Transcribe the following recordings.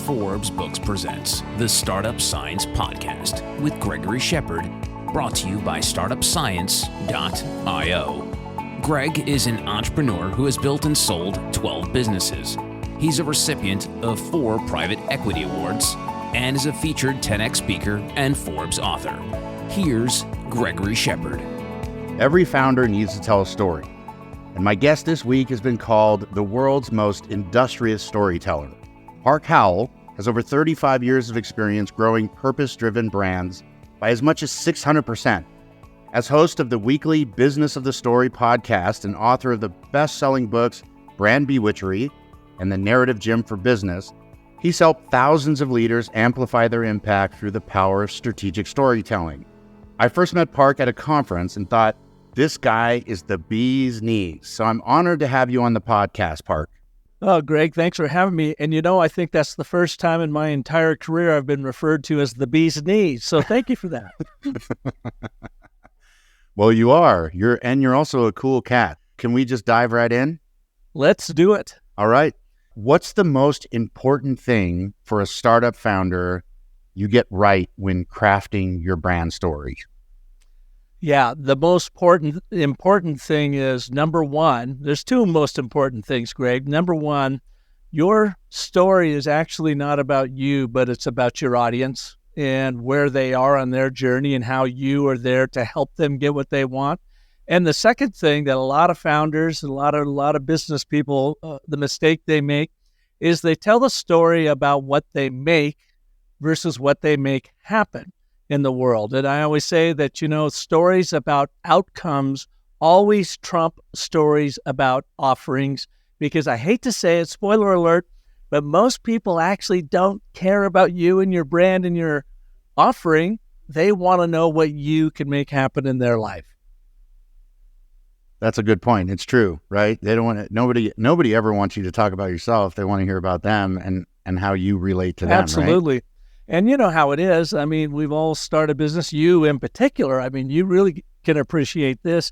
Forbes Books presents the Startup Science Podcast with Gregory Shepard, brought to you by startupscience.io. Greg is an entrepreneur who has built and sold 12 businesses. He's a recipient of 4 private equity awards and is a featured 10X speaker and Forbes author. Here's Gregory Shepard. Every founder needs to tell a story. And my guest this week has been called the world's most industrious storyteller. Park Howell has over 35 years of experience growing purpose-driven brands by as much as 600%. As host of the weekly Business of the Story podcast and author of the best-selling books Brand Bewitchery and The Narrative Gym for Business, he's helped thousands of leaders amplify their impact through the power of strategic storytelling. I first met Park at a conference and thought, this guy is the bee's knees. So I'm honored to have you on the podcast, Park. Oh, Greg, thanks for having me. And I think that's the first time in my entire career I've been referred to as the bee's knees. So thank you for that. Well, you are. You're also a cool cat. Can we just dive right in? Let's do it. All right. What's the most important thing for a startup founder you get right when crafting your brand story? Yeah, the most important thing is, number one, there's 2 most important things, Greg. Number one, your story is actually not about you, but it's about your audience and where they are on their journey and how you are there to help them get what they want. And the second thing that a lot of founders, a lot of business people, the mistake they make is they tell the story about what they make versus what they make happen in the world. And I always say that, stories about outcomes always trump stories about offerings, because I hate to say it, spoiler alert, but most people actually don't care about you and your brand and your offering. They want to know what you can make happen in their life. That's a good point. It's true, right? They don't want to, nobody ever wants you to talk about yourself. They want to hear about them and how you relate to them. Absolutely. Right? And you know how it is. I mean, we've all started business. You in particular, you really can appreciate this,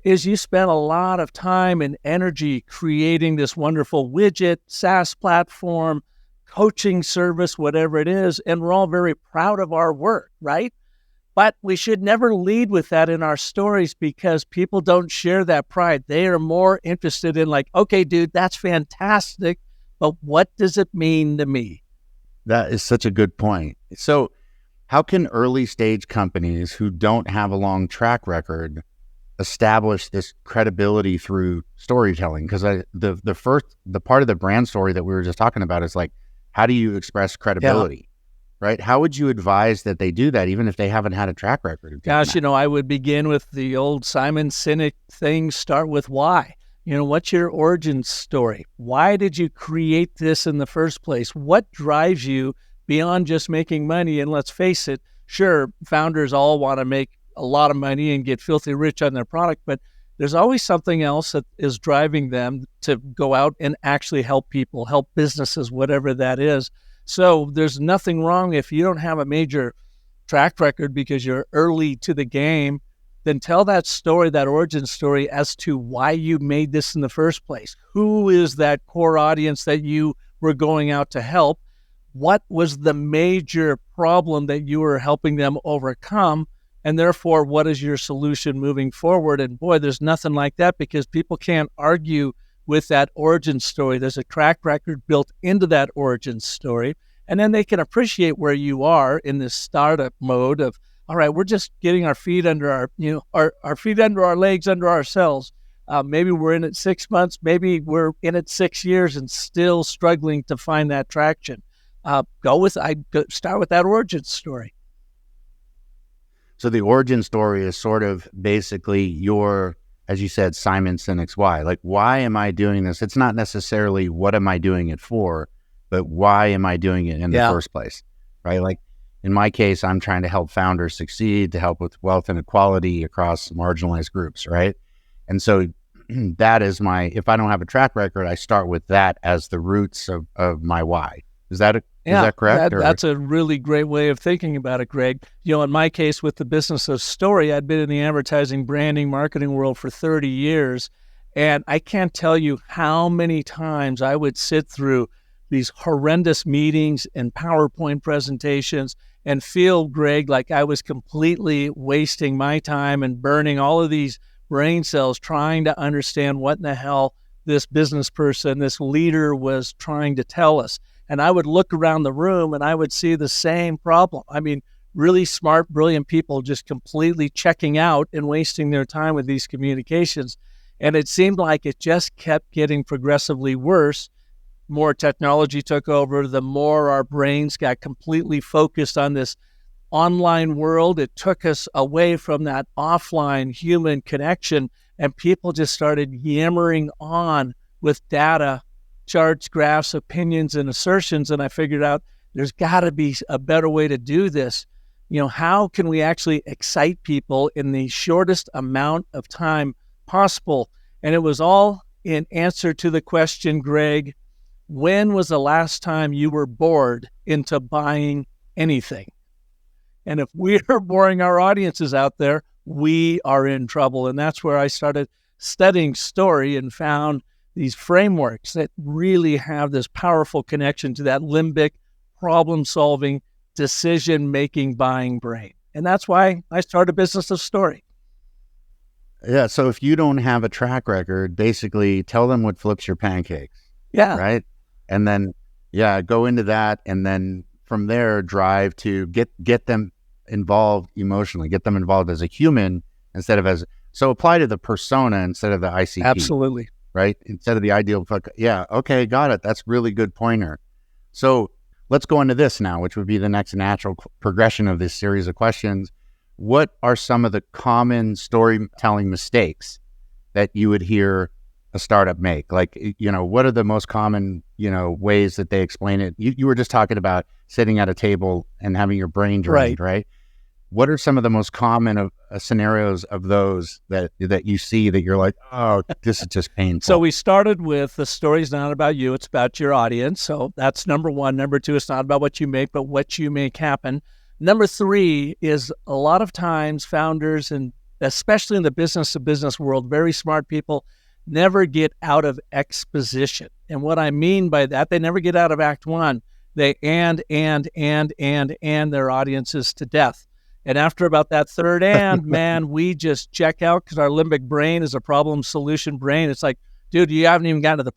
is you spend a lot of time and energy creating this wonderful widget, SaaS platform, coaching service, whatever it is. And we're all very proud of our work, right? But we should never lead with that in our stories, because people don't share that pride. They are more interested in okay, dude, that's fantastic, but what does it mean to me? That is such a good point. So how can early stage companies who don't have a long track record establish this credibility through storytelling? Because the part of the brand story that we were just talking about is how do you express credibility, right? How would you advise that they do that, even if they haven't had a track record of doing that? I would begin with the old Simon Sinek thing, start with why. What's your origin story? Why did you create this in the first place? What drives you beyond just making money? And let's face it, sure, founders all want to make a lot of money and get filthy rich on their product, but there's always something else that is driving them to go out and actually help people, help businesses, whatever that is. So there's nothing wrong if you don't have a major track record because you're early to the game. Then tell that story, that origin story, as to why you made this in the first place. Who is that core audience that you were going out to help? What was the major problem that you were helping them overcome? And therefore, what is your solution moving forward? And boy, there's nothing like that, because people can't argue with that origin story. There's a track record built into that origin story. And then they can appreciate where you are in this startup mode of, all right, we're just getting our feet under our feet under our legs, under ourselves. Maybe we're in it 6 months. Maybe we're in it 6 years and still struggling to find that traction. Start with that origin story. So the origin story is sort of basically your, as you said, Simon Sinek's why. Why am I doing this? It's not necessarily what am I doing it for, but why am I doing it in the first place, right? In my case, I'm trying to help founders succeed, to help with wealth inequality across marginalized groups, right? And so that is if I don't have a track record, I start with that as the roots of my why. Is that correct? That's a really great way of thinking about it, Greg. In my case, with the business of story, I'd been in the advertising, branding, marketing world for 30 years. And I can't tell you how many times I would sit through these horrendous meetings and PowerPoint presentations and feel, Greg, like I was completely wasting my time and burning all of these brain cells trying to understand what in the hell this business person, this leader was trying to tell us. And I would look around the room and I would see the same problem. I mean, really smart, brilliant people just completely checking out and wasting their time with these communications. And it seemed like it just kept getting progressively worse. More technology took over, the more our brains got completely focused on this online world. It took us away from that offline human connection, and people just started yammering on with data, charts, graphs, opinions, and assertions. And I figured out there's got to be a better way to do this. You know, how can we actually excite people in the shortest amount of time possible? And it was all in answer to the question, Greg, when was the last time you were bored into buying anything? And if we are boring our audiences out there, we are in trouble. And that's where I started studying story and found these frameworks that really have this powerful connection to that limbic, problem-solving, decision-making, buying brain. And that's why I started a business of story. Yeah. So if you don't have a track record, basically tell them what flips your pancakes. Yeah. Right. And then, go into that. And then from there, drive to get them involved emotionally, get them involved as a human instead of so apply to the persona instead of the ICP. Absolutely. Right. Instead of the ideal. Yeah. Okay. Got it. That's really good pointer. So let's go into this now, which would be the next natural progression of this series of questions. What are some of the common storytelling mistakes that you would hear a startup make? Like, what are the most common, ways that they explain it? You were just talking about sitting at a table and having your brain drained, right? What are some of the most common scenarios of those that you see that you're like, oh, this is just painful? So we started with the story's not about you, it's about your audience. So that's number one. Number two, it's not about what you make, but what you make happen. Number three is a lot of times founders, and especially in the business-to-business world, very smart people never get out of exposition. And what I mean by that, they never get out of Act One. They and their audiences to death. And after about that third man, we just check out because our limbic brain is a problem solution brain. It's like, dude, you haven't even gotten to the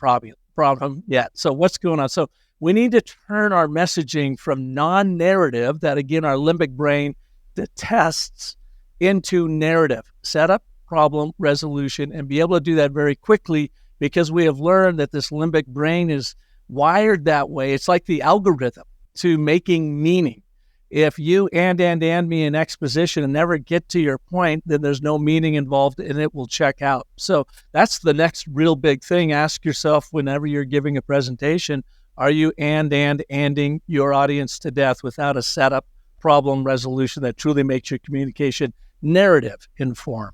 problem yet. So what's going on? So we need to turn our messaging from non-narrative, that again, our limbic brain detests, into narrative, setup, problem, resolution, and be able to do that very quickly because we have learned that this limbic brain is wired that way. It's like the algorithm to making meaning. If you and me in exposition and never get to your point, then there's no meaning involved and it will check out. So that's the next real big thing. Ask yourself whenever you're giving a presentation, are you anding your audience to death without a setup, problem, resolution that truly makes your communication narrative informed?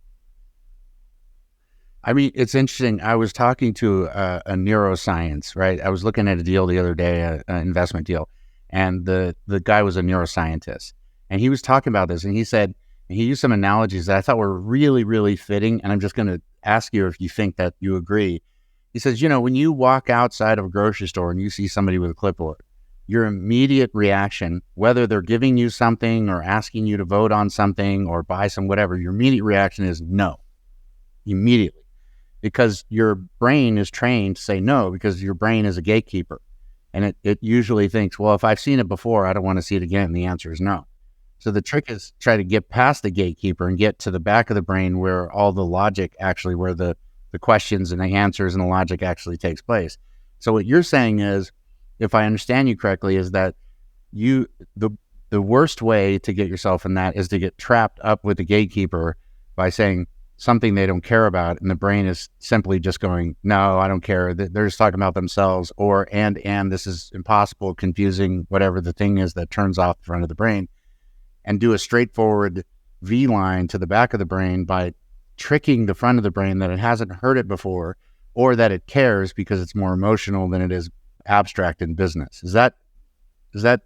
I mean, it's interesting. I was talking to a neuroscience, right? I was looking at a deal the other day, an investment deal, and the guy was a neuroscientist. And he was talking about this, and he said, he used some analogies that I thought were really, really fitting. And I'm just going to ask you if you think that you agree. He says, when you walk outside of a grocery store and you see somebody with a clipboard, your immediate reaction, whether they're giving you something or asking you to vote on something or buy some whatever, your immediate reaction is no, immediately. Because your brain is trained to say no, because your brain is a gatekeeper. And it usually thinks, well, if I've seen it before, I don't want to see it again. And the answer is no. So the trick is try to get past the gatekeeper and get to the back of the brain where all the logic actually, where the questions and the answers and the logic actually takes place. So what you're saying is, if I understand you correctly, is that the worst way to get yourself in that is to get trapped up with the gatekeeper by saying something they don't care about, and the brain is simply just going, no, I don't care. They're just talking about themselves, or and this is impossible, confusing, whatever the thing is that turns off the front of the brain, and do a straightforward V line to the back of the brain by tricking the front of the brain that it hasn't heard it before, or that it cares because it's more emotional than it is abstract in business. Is that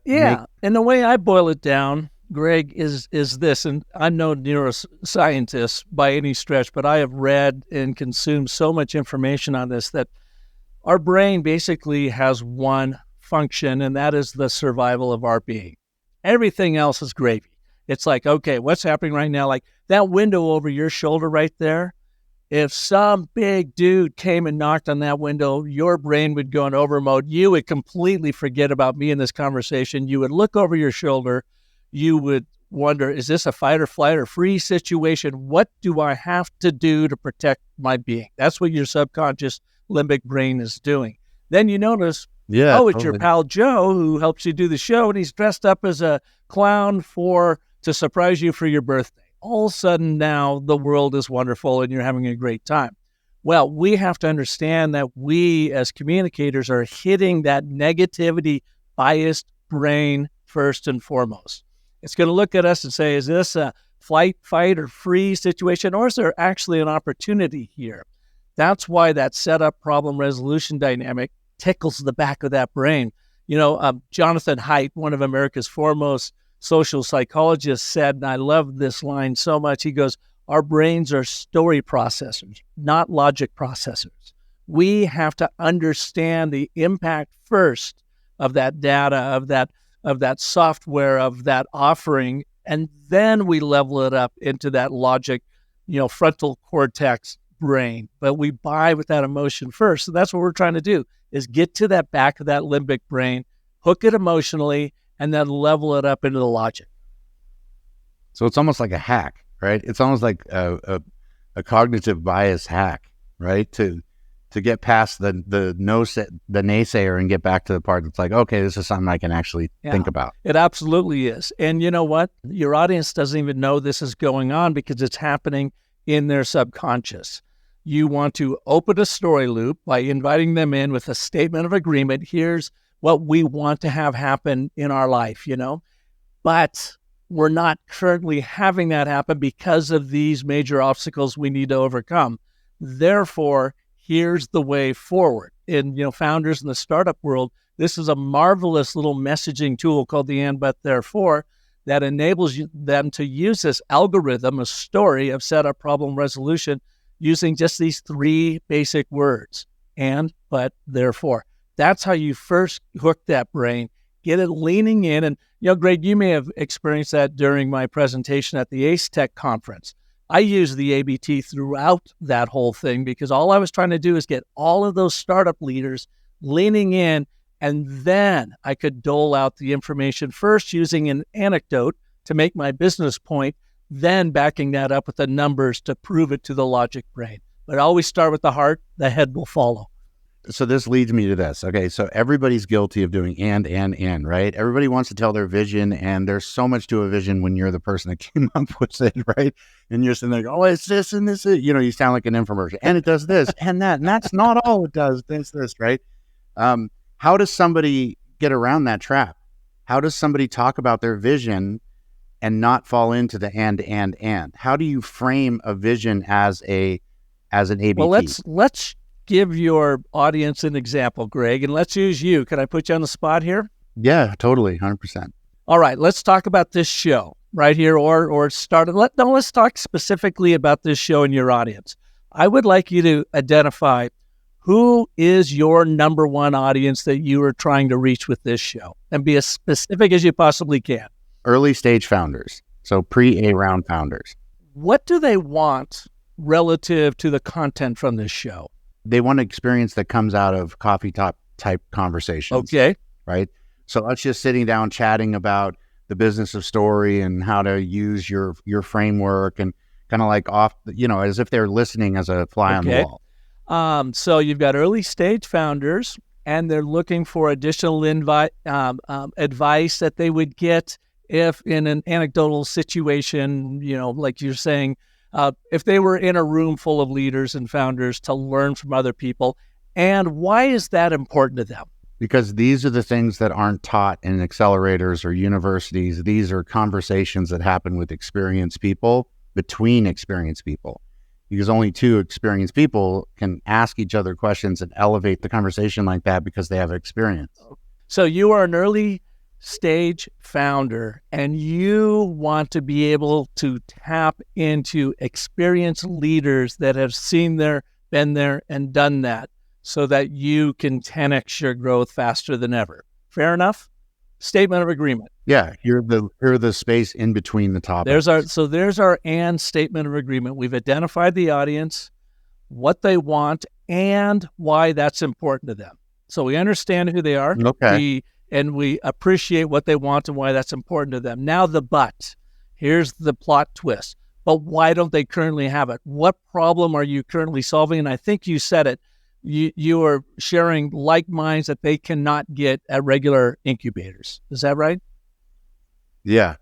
yeah? And the way I boil it down, Greg, is this, and I'm no neuroscientist by any stretch, but I have read and consumed so much information on this that our brain basically has one function, and that is the survival of our being. Everything else is gravy. It's like, okay, what's happening right now? Like that window over your shoulder right there, if some big dude came and knocked on that window, your brain would go in over mode. You would completely forget about me in this conversation. You would look over your shoulder. You would wonder, is this a fight or flight or freeze situation? What do I have to do to protect my being? That's what your subconscious limbic brain is doing. Then you notice, it's totally. your pal Joe who helps you do the show, and he's dressed up as a clown to surprise you for your birthday. All of a sudden now the world is wonderful and you're having a great time. Well, we have to understand that we as communicators are hitting that negativity biased brain first and foremost. It's going to look at us and say, is this a flight, fight, or freeze situation, or is there actually an opportunity here? That's why that setup problem resolution dynamic tickles the back of that brain. Jonathan Haidt, one of America's foremost social psychologist, said, and I love this line so much, he goes, our brains are story processors, not logic processors. We have to understand the impact first of that data, of that software, of that offering, and then we level it up into that logic, frontal cortex brain. But we buy with that emotion first. So that's what we're trying to do, is get to that back of that limbic brain, hook it emotionally, and then level it up into the logic. So it's almost like a hack, right? It's almost like a cognitive bias hack, right? To get past the naysayer and get back to the part that's like, okay, this is something I can actually think about. It absolutely is. And you know what? Your audience doesn't even know this is going on because it's happening in their subconscious. You want to open a story loop by inviting them in with a statement of agreement. Here's what we want to have happen in our life, but we're not currently having that happen because of these major obstacles we need to overcome. Therefore, here's the way forward. In founders in the startup world, this is a marvelous little messaging tool called the and, but, therefore, that enables them to use this algorithm, a story of setup, problem, resolution, using just these three basic words, and, but, therefore. That's how you first hook that brain, get it leaning in. And, Greg, you may have experienced that during my presentation at the Ace Tech conference. I used the ABT throughout that whole thing because all I was trying to do is get all of those startup leaders leaning in, and then I could dole out the information first using an anecdote to make my business point, then backing that up with the numbers to prove it to the logic brain. But always start with the heart, the head will follow. So this leads me to this. Okay, so everybody's guilty of doing and, right? Everybody wants to tell their vision, and there's so much to a vision when you're the person that came up with it, right? And you're sitting there, oh, it's this and this. You sound like an infomercial, and it does this and that, and that's not all it does. This, right? How does somebody get around that trap? How does somebody talk about their vision and not fall into the and? How do you frame a vision as an ABT? Well, let's give your audience an example, Greg, and let's use you. Can I put you on the spot here? Yeah, totally, 100%. All right, let's talk about this show right here, or start. Let's talk specifically about this show and your audience. I would like you to identify who is your number one audience that you are trying to reach with this show, and be as specific as you possibly can. Early stage founders, so pre-A round founders. What do they want relative to the content from this show? They want an experience that comes out of coffee top type conversations. Okay. Right. So let's just sitting down chatting about the business of story and how to use your framework, and kind of like as if they're listening as a fly on the wall. So you've got early stage founders, and they're looking for additional advice that they would get if in an anecdotal situation, like you're saying, if they were in a room full of leaders and founders, to learn from other people. And why is that important to them? Because these are the things that aren't taught in accelerators or universities. These are conversations that happen with experienced people, between experienced people. Because only two experienced people can ask each other questions and elevate the conversation like that because they have experience. So you are an early stage founder, and you want to be able to tap into experienced leaders that have been there and done that, so that you can 10x your growth faster than ever. Fair enough? Statement of agreement. Yeah, here the space in between the topics. There's our and statement of agreement. We've identified the audience, what they want, and why that's important to them. So we understand who they are. Okay. We appreciate what they want and why that's important to them. Now the but. Here's the plot twist. But why don't they currently have it? What problem are you currently solving? And I think you said it. You are sharing like minds that they cannot get at regular incubators. Is that right? Yeah.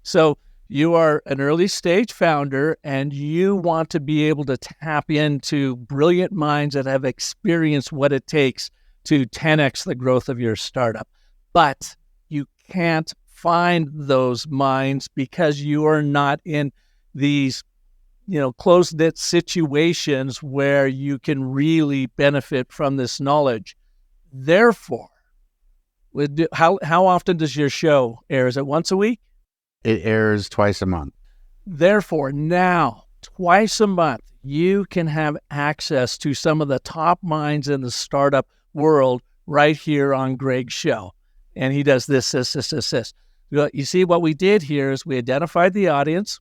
So you are an early stage founder and you want to be able to tap into brilliant minds that have experienced what it takes to 10x the growth of your startup. But you can't find those minds because you are not in these, closed-knit situations where you can really benefit from this knowledge. Therefore, how often does your show air? Is it once a week? It airs twice a month. Therefore, now, twice a month, you can have access to some of the top minds in the startup world right here on Greg's show. And he does this. You see, what we did here is we identified the audience,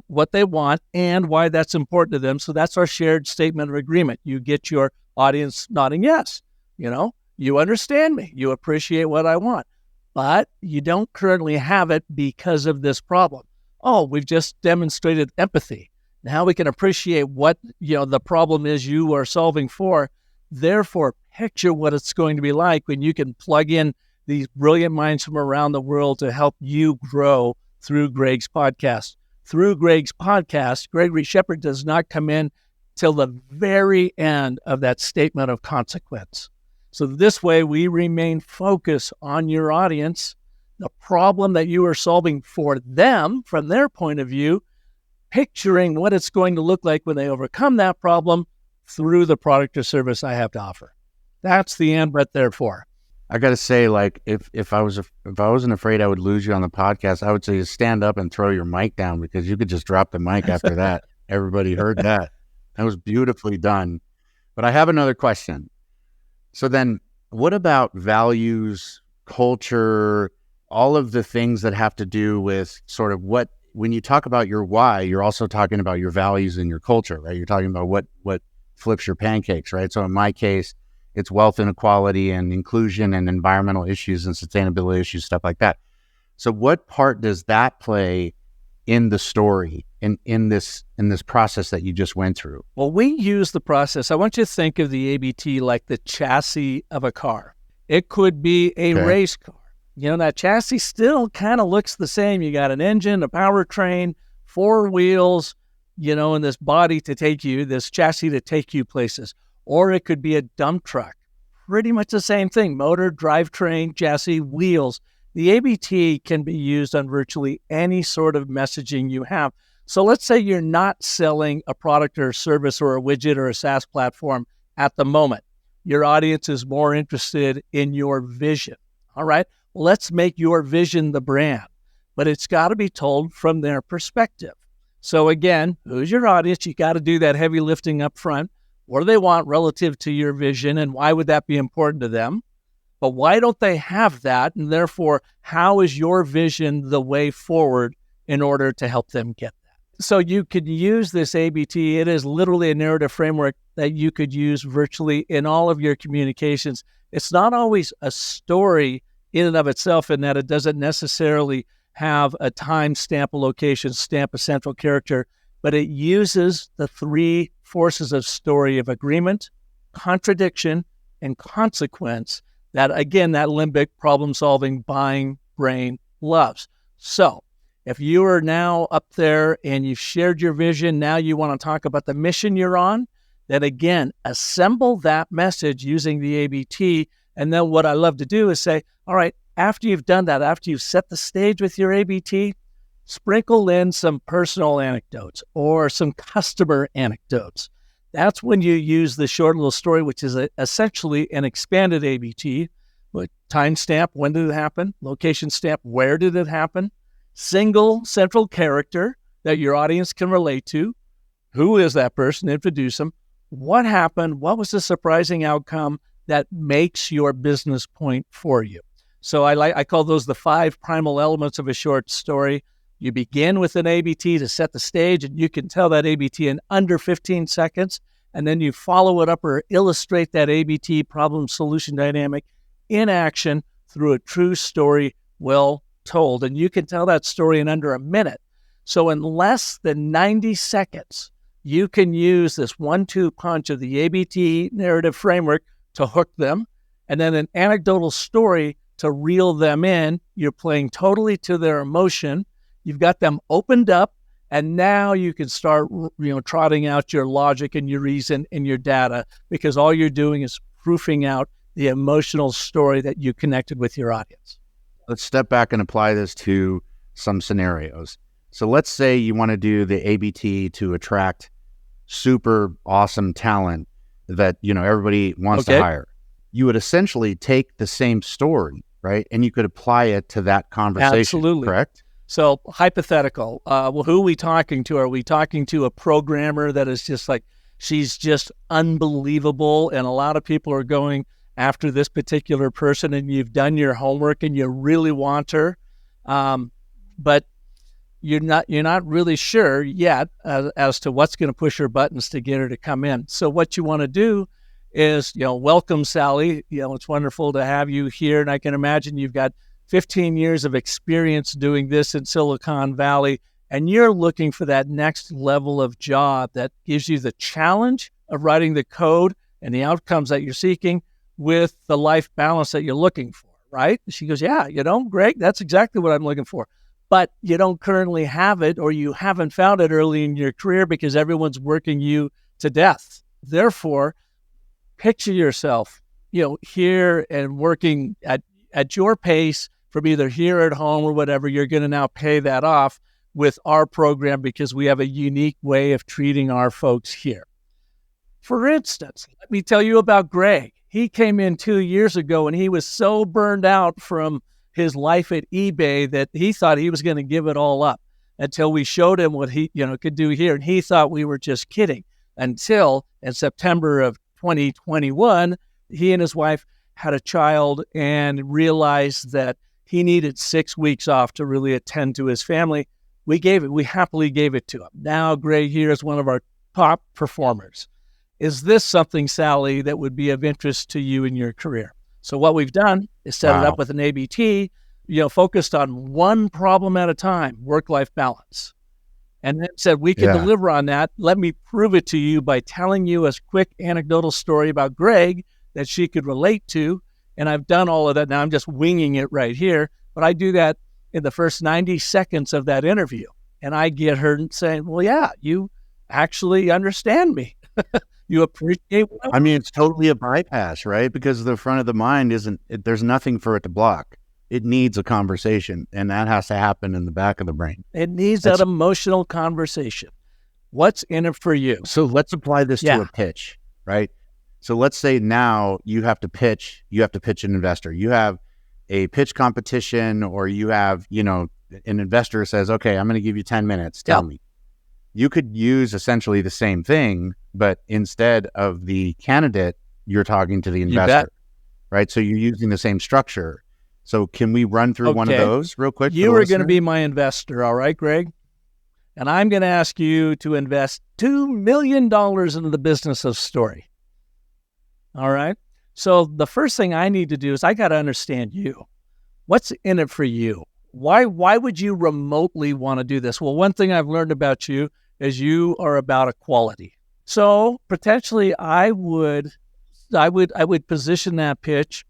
what they want, and why that's important to them. So that's our shared statement of agreement. You get your audience nodding yes. You understand me. You appreciate what I want. But you don't currently have it because of this problem. Oh, we've just demonstrated empathy. Now we can appreciate what the problem is you are solving for. Therefore, picture what it's going to be like when you can plug in these brilliant minds from around the world to help you grow through Greg's podcast. Through Greg's podcast, Gregory Shepard does not come in till the very end of that statement of consequence. So this way, we remain focused on your audience, the problem that you are solving for them from their point of view, picturing what it's going to look like when they overcome that problem through the product or service I have to offer. That's the and, but therefore. I got to say, like, if I wasn't afraid I would lose you on the podcast, I would say stand up and throw your mic down because you could just drop the mic after that. Everybody heard that. That was beautifully done. But I have another question. So then what about values, culture, all of the things that have to do with sort of when you talk about your why, you're also talking about your values and your culture, right? You're talking about what flips your pancakes, right? So in my case, it's wealth inequality and inclusion and environmental issues and sustainability issues, stuff like that. So what part does that play in the story and in this process that you just went through? Well, we use the process. I want you to think of the ABT like the chassis of a car. It could be a race car. That chassis still kind of looks the same. You got an engine, a powertrain, 4 wheels, and this body to take you, this chassis to take you places. Or it could be a dump truck. Pretty much the same thing. Motor, drivetrain, chassis, wheels. The ABT can be used on virtually any sort of messaging you have. So let's say you're not selling a product or a service or a widget or a SaaS platform at the moment. Your audience is more interested in your vision. All right, let's make your vision the brand, but it's got to be told from their perspective. So again, who's your audience? You got to do that heavy lifting up front. What do they want relative to your vision, and why would that be important to them? But why don't they have that? And therefore, how is your vision the way forward in order to help them get that? So you could use this ABT. It is literally a narrative framework that you could use virtually in all of your communications. It's not always a story in and of itself in that it doesn't necessarily have a time stamp, a location stamp, a central character, but it uses the 3 forces of story of agreement, contradiction, and consequence that, again, that limbic problem-solving buying brain loves. So if you are now up there and you've shared your vision, now you want to talk about the mission you're on, then again, assemble that message using the ABT. And then what I love to do is say, all right, after you've done that, after you've set the stage with your ABT, sprinkle in some personal anecdotes or some customer anecdotes. That's when you use the short little story, which is essentially an expanded ABT. Timestamp, when did it happen? Location stamp, where did it happen? Single central character that your audience can relate to. Who is that person? Introduce them. What happened? What was the surprising outcome? that makes your business point for you. So I call those the 5 primal elements of a short story. You begin with an ABT to set the stage, and you can tell that ABT in under 15 seconds, and then you follow it up or illustrate that ABT problem solution dynamic in action through a true story well told. And you can tell that story in under a minute. So in less than 90 seconds, you can use this 1-2 punch of the ABT narrative framework to hook them, and then an anecdotal story to reel them in. You're playing totally to their emotion. You've got them opened up, and now you can start, trotting out your logic and your reason and your data, because all you're doing is proofing out the emotional story that you connected with your audience. Let's step back and apply this to some scenarios. So let's say you want to do the ABT to attract super awesome talent that, everybody wants to hire. You would essentially take the same story, right? And you could apply it to that conversation. Absolutely. Correct? So hypothetical, who are we talking to? Are we talking to a programmer that is just like, she's just unbelievable, and a lot of people are going after this particular person, and you've done your homework and you really want her, but you're not really sure yet as to what's going to push her buttons to get her to come in. So what you want to do is, welcome, Sally. It's wonderful to have you here, and I can imagine you've got 15 years of experience doing this in Silicon Valley, and you're looking for that next level of job that gives you the challenge of writing the code and the outcomes that you're seeking with the life balance that you're looking for, right? She goes, yeah, Greg, that's exactly what I'm looking for. But you don't currently have it, or you haven't found it early in your career because everyone's working you to death. Therefore, picture yourself, here and working at your pace from either here at home or whatever. You're going to now pay that off with our program because we have a unique way of treating our folks here. For instance, let me tell you about Greg. He came in 2 years ago, and he was so burned out from his life at eBay that he thought he was going to give it all up until we showed him what he could do here. And he thought we were just kidding, until in September of 2021, he and his wife had a child and realized that he needed 6 weeks off to really attend to his family. We happily gave it to him. Now Greg here is one of our top performers. Is this something, Sally, that would be of interest to you in your career? So what we've done is set it up with an ABT, focused on one problem at a time, work-life balance. And then said, we can deliver on that. Let me prove it to you by telling you a quick anecdotal story about Greg that she could relate to. And I've done all of that. Now I'm just winging it right here. But I do that in the first 90 seconds of that interview. And I get her saying, well, yeah, you actually understand me. You appreciate what I mean, it's totally a bypass, right? Because the front of the mind there's nothing for it to block. It needs a conversation, and that has to happen in the back of the brain. It needs that emotional conversation. What's in it for you? So let's apply this to a pitch, right? So let's say now you have to pitch an investor. You have a pitch competition, or you have, an investor says, okay, I'm going to give you 10 minutes. Tell me. You could use essentially the same thing, but instead of the candidate, you're talking to the investor, right? So you're using the same structure. So can we run through one of those real quick? You are going to be my investor, all right, Greg? And I'm going to ask you to invest $2 million into the business of story. All right? So the first thing I need to do is I got to understand you. What's in it for you? Why would you remotely want to do this? Well, one thing I've learned about you is you are about equality. So potentially I would position that pitch,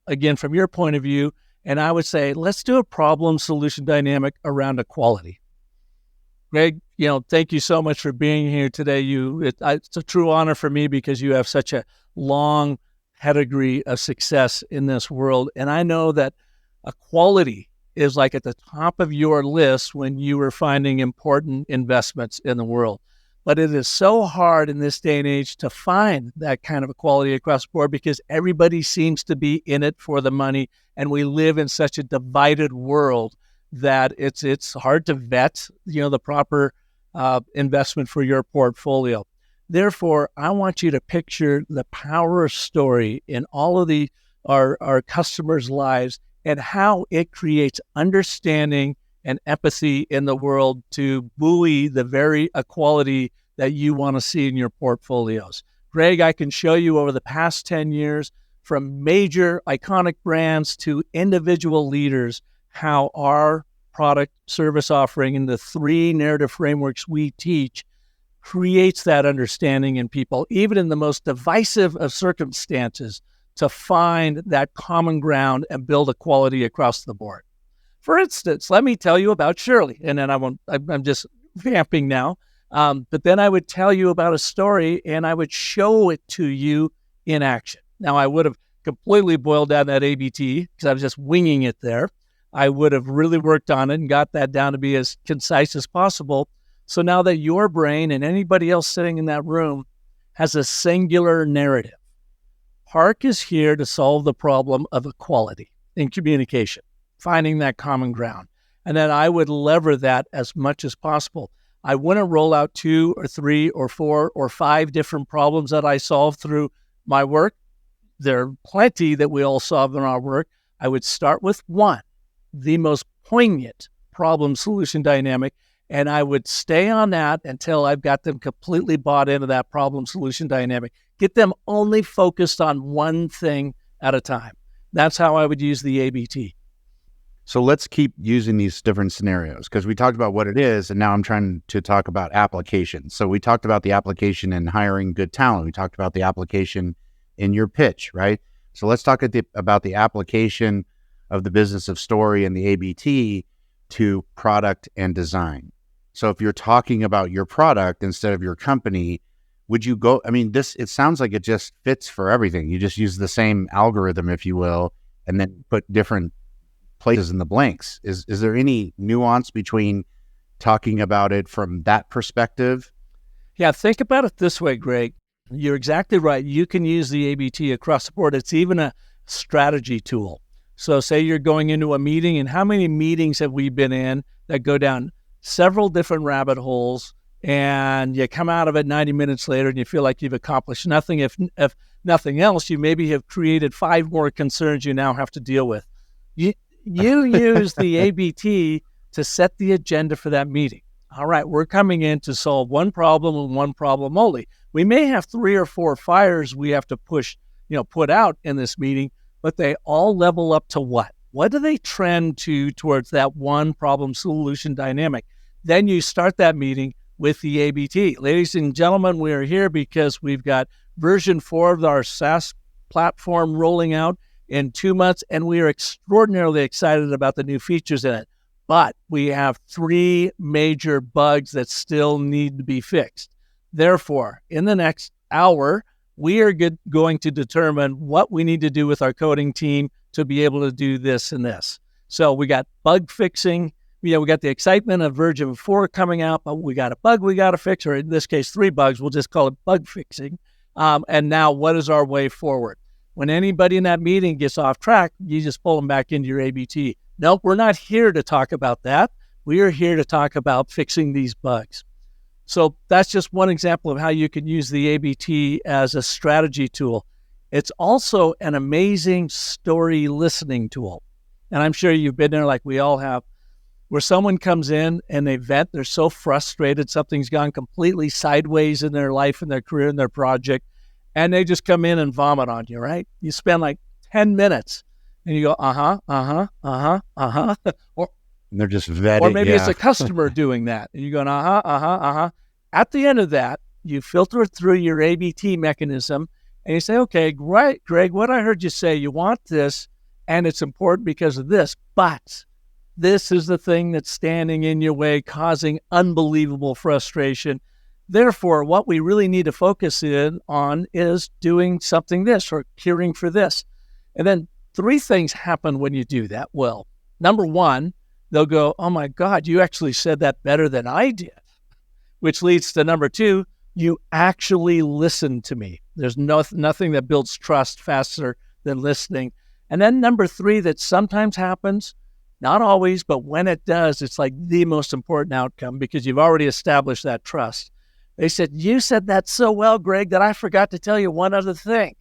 again, from your point of view, and I would say, let's do a problem solution dynamic around equality. Greg, thank you so much for being here today. It's a true honor for me because you have such a long pedigree of success in this world. And I know that equality is like at the top of your list when you were finding important investments in the world. But it is so hard in this day and age to find that kind of equality across the board because everybody seems to be in it for the money. And we live in such a divided world that it's hard to vet, the proper investment for your portfolio. Therefore, I want you to picture the power of story in all of our customers' lives and how it creates understanding and empathy in the world to buoy the very equality that you want to see in your portfolios. Greg, I can show you over the past 10 years, from major iconic brands to individual leaders, how our product service offering and the 3 narrative frameworks we teach creates that understanding in people, even in the most divisive of circumstances, to find that common ground and build equality across the board. For instance, let me tell you about Shirley, and then I'm just vamping now, but then I would tell you about a story and I would show it to you in action. Now, I would have completely boiled down that ABT because I was just winging it there. I would have really worked on it and got that down to be as concise as possible. So now that your brain and anybody else sitting in that room has a singular narrative, Park is here to solve the problem of equality in communication, finding that common ground. And then I would lever that as much as possible. I wouldn't roll out 2 or 3 or 4 or 5 different problems that I solve through my work. There are plenty that we all solve in our work. I would start with one, the most poignant problem-solution dynamic, and I would stay on that until I've got them completely bought into that problem-solution dynamic. Get them only focused on one thing at a time. That's how I would use the ABT. So let's keep using these different scenarios, because we talked about what it is, and now I'm trying to talk about applications. So we talked about the application in hiring good talent. We talked about the application in your pitch, right? So let's talk about the application of the business of story and the ABT to product and design. So if you're talking about your product instead of your company, would you go, it sounds like it just fits for everything. You just use the same algorithm, if you will, and then put different places in the blanks. Is there any nuance between talking about it from that perspective? Yeah, think about it this way, Greg. You're exactly right. You can use the ABT across the board. It's even a strategy tool. So say you're going into a meeting, and how many meetings have we been in that go down several different rabbit holes, and you come out of it 90 minutes later and you feel like you've accomplished nothing. If nothing else, you maybe have created 5 more concerns you now have to deal with. You use the ABT to set the agenda for that meeting. All right, we're coming in to solve one problem and one problem only. We may have 3 or 4 fires we have to put out in this meeting, but they all level up to what? What do they trend towards that one problem solution dynamic? Then you start that meeting with the ABT. Ladies and gentlemen, we are here because we've got version 4 of our SaaS platform rolling out in 2 months, and we are extraordinarily excited about the new features in it. But we have 3 major bugs that still need to be fixed. Therefore, in the next hour, we are going to determine what we need to do with our coding team to be able to do this and this. So we got bug fixing. We got the excitement of version 4 coming out, but we got a bug we got to fix, or in this case, 3 bugs. We'll just call it bug fixing. And now what is our way forward? When anybody in that meeting gets off track, you just pull them back into your ABT. Nope, we're not here to talk about that. We are here to talk about fixing these bugs. So that's just one example of how you can use the ABT as a strategy tool. It's also an amazing story listening tool. And I'm sure you've been there like we all have, where someone comes in and they vent, they're so frustrated, something's gone completely sideways in their life, in their career, in their project, and they just come in and vomit on you, right? You spend like 10 minutes and you go, or they're just vetting. Or maybe it's a customer doing that. And you're going, At the end of that, you filter it through your ABT mechanism and you say, okay, right, Greg, what I heard you say, you want this, and it's important because of this, but this is the thing that's standing in your way, causing unbelievable frustration. Therefore, what we really need to focus in on is doing something this or curing for this. And then 3 things happen when you do that well. Number 1, they'll go, oh my God, you actually said that better than I did. Which leads to number 2, you actually listened to me. There's nothing that builds trust faster than listening. And then number 3 that sometimes happens, not always, but when it does, it's like the most important outcome because you've already established that trust. They said, you said that so well, Greg, that I forgot to tell you one other thing.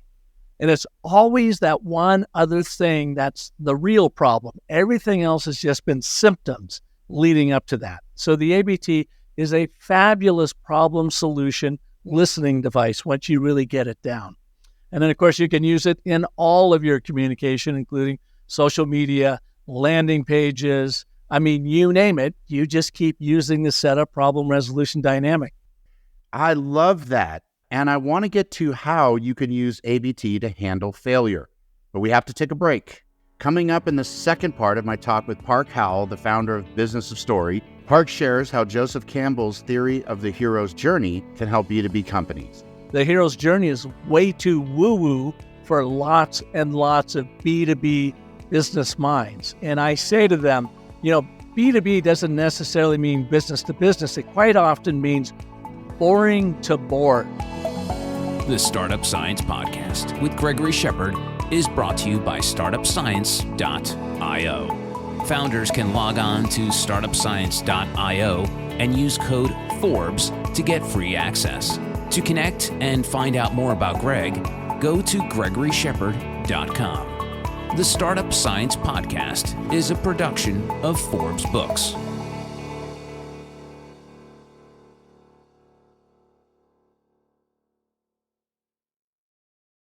And it's always that one other thing that's the real problem. Everything else has just been symptoms leading up to that. So the ABT is a fabulous problem solution listening device once you really get it down. And then, of course, you can use it in all of your communication, including social media, landing pages. I mean, you name it. You just keep using the setup problem resolution dynamic. I love that. And I want to get to how you can use ABT to handle failure. But we have to take a break. Coming up in the second part of my talk with Park Howell, the founder of Business of Story, Park shares how Joseph Campbell's theory of the hero's journey can help B2B companies. The hero's journey is way too woo-woo for lots and lots of B2B business minds. And I say to them, B2B doesn't necessarily mean business to business. It quite often means boring to bored. The Startup Science Podcast with Gregory Shepard is brought to you by startupscience.io. Founders can log on to startupscience.io and use code FORBES to get free access. To connect and find out more about Greg, go to gregoryshepard.com. The Startup Science Podcast is a production of Forbes Books.